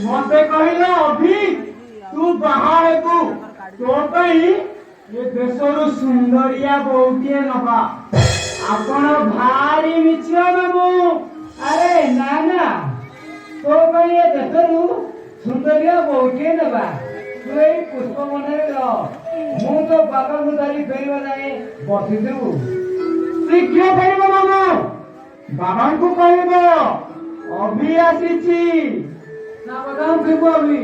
मते कहला अभी तू बाहर तू तो कहीं ये देशर सुंदरिया बहुटिए नबा आपण भारी मिछियो बाबू। अरे ना ना तो कहीं ये देशर सुंदरिया बहुटिए नबा तू ए पुष्प मने रह मु तो बाबा को धरी फेरबा जाए बसी देबू शिक्षा फेरबा मामा बाबा को कहबो अभी आसीची ना बताऊं फिर अभी